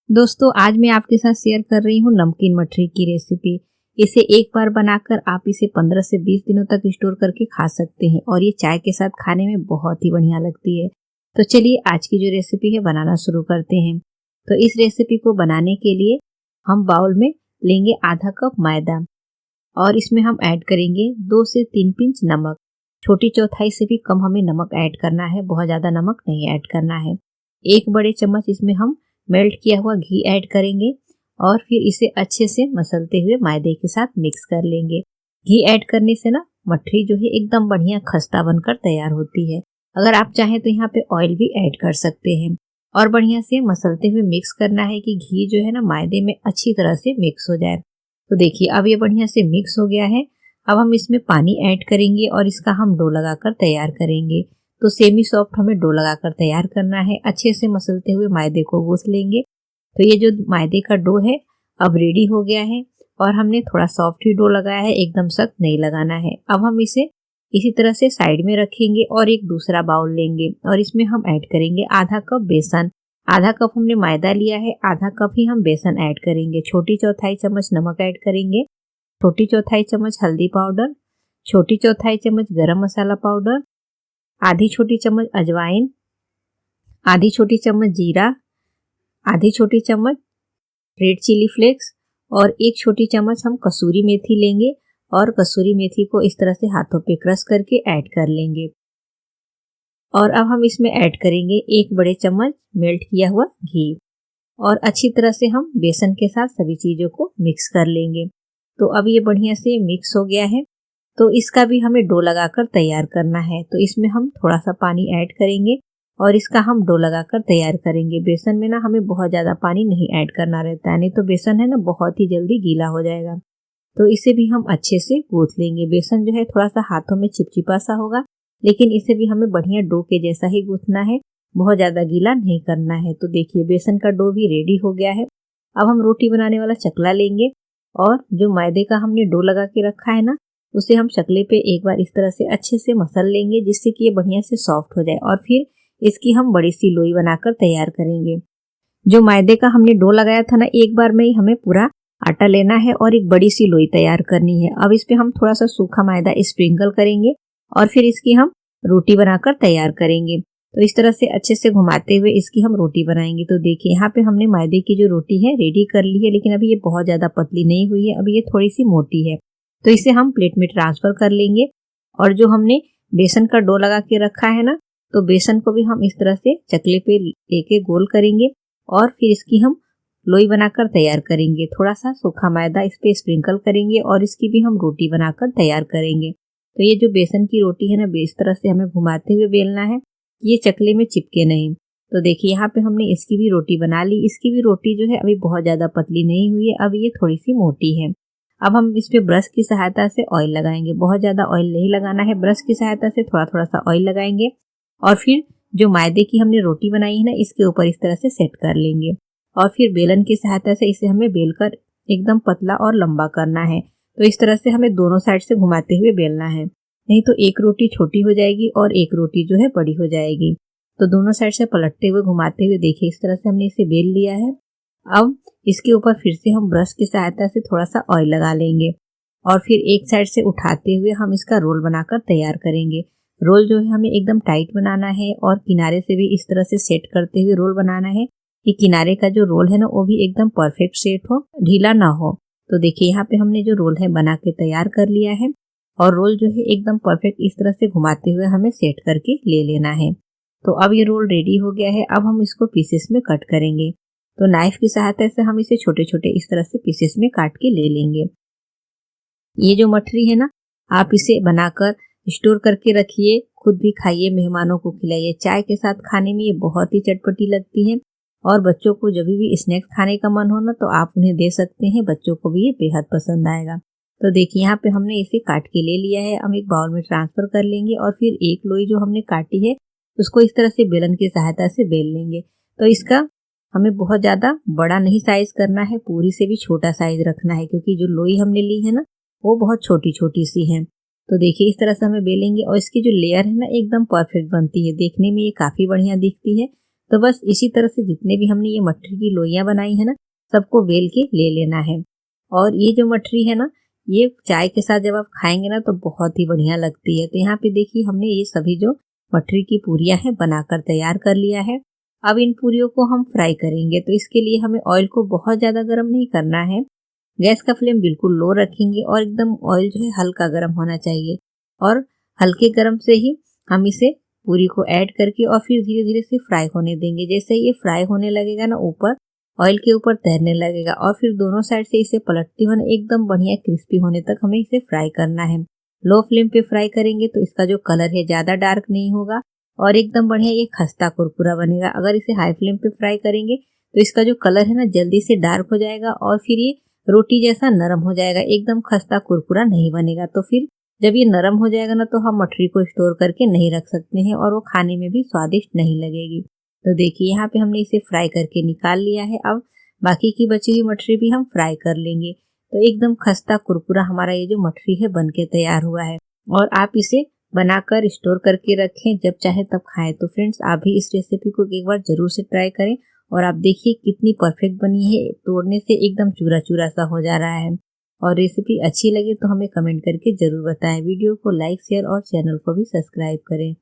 दोस्तों आज मैं आपके साथ शेयर कर रही हूँ नमकीन मठरी की रेसिपी। इसे एक बार बनाकर आप इसे 15 से 20 दिनों तक स्टोर करके खा सकते हैं और ये चाय के साथ खाने में बहुत ही बढ़िया लगती है। तो चलिए आज की जो रेसिपी है बनाना शुरू करते हैं। तो इस रेसिपी को बनाने के लिए हम बाउल में लेंगे आधा कप मैदा और इसमें हम ऐड करेंगे 2 से 3 पिंच नमक। छोटी चौथाई से भी कम हमें नमक ऐड करना है, बहुत ज़्यादा नमक नहीं ऐड करना है। 1 बड़े चम्मच इसमें हम मेल्ट किया हुआ घी ऐड करेंगे और फिर इसे अच्छे से मसलते हुए मैदे के साथ मिक्स कर लेंगे। घी ऐड करने से ना मठरी जो है एकदम बढ़िया खस्ता बनकर तैयार होती है। अगर आप चाहें तो यहाँ पे ऑयल भी ऐड कर सकते हैं और बढ़िया से मसलते हुए मिक्स करना है कि घी जो है ना मैदे में अच्छी तरह से मिक्स हो जाए। तो देखिए अब ये बढ़िया से मिक्स हो गया है। अब हम इसमें पानी ऐड करेंगे और इसका हम डो लगाकर तैयार करेंगे। तो सेमी सॉफ्ट हमें डो लगाकर तैयार करना है। अच्छे से मसलते हुए मैदे को गूंथ लेंगे। तो ये जो मैदे का डो है अब रेडी हो गया है और हमने थोड़ा सॉफ्ट ही डो लगाया है, एकदम सख्त नहीं लगाना है। अब हम इसे इसी तरह से साइड में रखेंगे और एक दूसरा बाउल लेंगे और इसमें हम ऐड करेंगे आधा कप बेसन। आधा कप हमने मैदा लिया है, आधा कप ही हम बेसन ऐड करेंगे। छोटी चौथाई चम्मच नमक ऐड करेंगे, छोटी चौथाई चम्मच हल्दी पाउडर, छोटी चौथाई चम्मच गरम मसाला पाउडर, आधी छोटी चम्मच अजवाइन, आधी छोटी चम्मच जीरा, आधी छोटी चम्मच रेड चिली फ्लेक्स और 1 छोटी चम्मच हम कसूरी मेथी लेंगे और कसूरी मेथी को इस तरह से हाथों पे क्रश करके ऐड कर लेंगे। और अब हम इसमें ऐड करेंगे 1 बड़े चम्मच मेल्ट किया हुआ घी और अच्छी तरह से हम बेसन के साथ सभी चीज़ों को मिक्स कर लेंगे। तो अब ये बढ़िया से मिक्स हो गया है। तो इसका भी हमें डो लगाकर तैयार करना है। तो इसमें हम थोड़ा सा पानी ऐड करेंगे और इसका हम डो लगाकर तैयार करेंगे। बेसन में ना हमें बहुत ज़्यादा पानी नहीं ऐड करना रहता है, नहीं तो बेसन है ना बहुत ही जल्दी गीला हो जाएगा। तो इसे भी हम अच्छे से गूंथ लेंगे। बेसन जो है थोड़ा सा हाथों में चिपचिपा सा होगा, लेकिन इसे भी हमें बढ़िया डो के जैसा ही गूंथना है, बहुत ज़्यादा गीला नहीं करना है। तो देखिए बेसन का डो भी रेडी हो गया है। अब हम रोटी बनाने वाला चकला लेंगे और जो मैदे का हमने डो लगा के रखा है ना, उसे हम चकले पे एक बार इस तरह से अच्छे से मसल लेंगे जिससे कि ये बढ़िया से सॉफ्ट हो जाए और फिर इसकी हम बड़ी सी लोई बनाकर तैयार करेंगे। जो मैदे का हमने डो लगाया था ना, एक बार में ही हमें पूरा आटा लेना है और एक बड़ी सी लोई तैयार करनी है। अब इस पे हम थोड़ा सा सूखा मैदा स्प्रिंकल करेंगे और फिर इसकी हम रोटी बनाकर तैयार करेंगे। तो इस तरह से अच्छे से घुमाते हुए इसकी हम रोटी बनाएंगे। तो देखिए यहाँ पे हमने मैदे की जो रोटी है रेडी कर ली है, लेकिन अभी ये बहुत ज़्यादा पतली नहीं हुई है, अभी ये थोड़ी सी मोटी है। तो इसे हम प्लेट में ट्रांसफर कर लेंगे और जो हमने बेसन का डो लगा के रखा है ना, तो बेसन को भी हम इस तरह से चकले पे लेके गोल करेंगे और फिर इसकी हम लोई बनाकर तैयार करेंगे। थोड़ा सा सूखा मैदा इस पे स्प्रिंकल करेंगे और इसकी भी हम रोटी बनाकर तैयार करेंगे। तो ये जो बेसन की रोटी है ना, इस तरह से हमें घुमाते हुए बेलना है, ये चकले में चिपके नहीं। तो देखिए यहाँ पे हमने इसकी भी रोटी बना ली। इसकी भी रोटी जो है अभी बहुत ज़्यादा पतली नहीं हुई है, अब ये थोड़ी सी मोटी है। अब हम इस पे ब्रश की सहायता से ऑयल लगाएंगे। बहुत ज़्यादा ऑयल नहीं लगाना है, ब्रश की सहायता से थोड़ा थोड़ा सा ऑयल लगाएंगे और फिर जो मैदे की हमने रोटी बनाई है ना, इसके ऊपर इस तरह से सेट कर लेंगे और फिर बेलन की सहायता से इसे हमें बेलकर एकदम पतला और लंबा करना है। तो इस तरह से हमें दोनों साइड से घुमाते हुए बेलना है, नहीं तो एक रोटी छोटी हो जाएगी और एक रोटी जो है बड़ी हो जाएगी। तो दोनों साइड से पलटते हुए घुमाते हुए देखिए इस तरह से हमने इसे बेल लिया है। अब इसके ऊपर फिर से हम ब्रश की सहायता से थोड़ा सा ऑयल लगा लेंगे और फिर एक साइड से उठाते हुए हम इसका रोल बनाकर तैयार करेंगे। रोल जो है हमें एकदम टाइट बनाना है और किनारे से भी इस तरह से सेट करते हुए रोल बनाना है कि किनारे का जो रोल है ना वो भी एकदम परफेक्ट सेट हो, ढीला ना हो। तो देखिए यहाँ पे हमने जो रोल है बना के तैयार कर लिया है और रोल जो है एकदम परफेक्ट इस तरह से घुमाते हुए हमें सेट करके ले लेना है। तो अब ये रोल रेडी हो गया है। अब हम इसको पीसेस में कट करेंगे। तो नाइफ की सहायता से हम इसे छोटे छोटे इस तरह से पीसेस में काट के ले लेंगे। ये जो मठरी है ना, आप इसे बनाकर स्टोर करके रखिए, खुद भी खाइए, मेहमानों को खिलाइए। चाय के साथ खाने में ये बहुत ही चटपटी लगती है और बच्चों को जब भी स्नैक्स खाने का मन हो ना, तो आप उन्हें दे सकते हैं, बच्चों को भी ये बेहद पसंद आएगा। तो देखिए यहाँ पे हमने इसे काट के ले लिया है। हम एक बाउल में ट्रांसफर कर लेंगे और फिर एक लोई जो हमने काटी है उसको इस तरह से बेलन की सहायता से बेल लेंगे। तो इसका हमें बहुत ज़्यादा बड़ा नहीं साइज करना है, पूरी से भी छोटा साइज रखना है, क्योंकि जो लोई हमने ली है ना वो बहुत छोटी छोटी सी है। तो देखिए इस तरह से हमें बेलेंगे और इसकी जो लेयर है ना एकदम परफेक्ट बनती है, देखने में ये काफ़ी बढ़िया दिखती है। तो बस इसी तरह से जितने भी हमने ये मठरी की लोइयां बनाई है ना, सबको बेल के ले लेना है। और ये जो मठरी है ना, ये चाय के साथ जब आप खाएंगे ना तो बहुत ही बढ़िया लगती है। तो यहाँ पे देखिए हमने ये सभी जो मठरी की पूरियां हैं बनाकर तैयार कर लिया है। अब इन पूरियों को हम फ्राई करेंगे, तो इसके लिए हमें ऑयल को बहुत ज़्यादा गर्म नहीं करना है। गैस का फ्लेम बिल्कुल लो रखेंगे और एकदम ऑयल जो है हल्का गर्म होना चाहिए। और हल्के गर्म से ही हम इसे पूरी को ऐड करके और फिर धीरे धीरे से फ्राई होने देंगे। जैसे ये फ्राई होने लगेगा ना, ऊपर ऑयल के ऊपर तैरने लगेगा और फिर दोनों साइड से इसे पलटते हुए एकदम बढ़िया क्रिस्पी होने तक हमें इसे फ्राई करना है। लो फ्लेम पे फ्राई करेंगे तो इसका जो कलर है ज़्यादा डार्क नहीं होगा और एकदम बढ़िया ये खस्ता कुरकुरा बनेगा। अगर इसे हाई फ्लेम पे फ्राई करेंगे तो इसका जो कलर है ना जल्दी से डार्क हो जाएगा और फिर ये रोटी जैसा नरम हो जाएगा, एकदम खस्ता कुरकुरा नहीं बनेगा। तो फिर जब ये नरम हो जाएगा ना तो हम मठरी को स्टोर करके नहीं रख सकते हैं और वो खाने में भी स्वादिष्ट नहीं लगेगी। तो देखिए यहाँ पे हमने इसे फ्राई करके निकाल लिया है। अब बाकी की बची हुई मठरी भी हम फ्राई कर लेंगे। तो एकदम खस्ता कुरकुरा हमारा ये जो मठरी है बनके तैयार हुआ है और आप इसे बनाकर स्टोर करके रखें, जब चाहे तब खाएं। तो फ्रेंड्स आप भी इस रेसिपी को एक बार जरूर से ट्राई करें और आप देखिए कितनी परफेक्ट बनी है, तोड़ने से एकदम चूरा चूरा सा हो जा रहा है। और रेसिपी अच्छी लगे तो हमें कमेंट करके जरूर बताएं। वीडियो को लाइक शेयर और चैनल को भी सब्सक्राइब करें।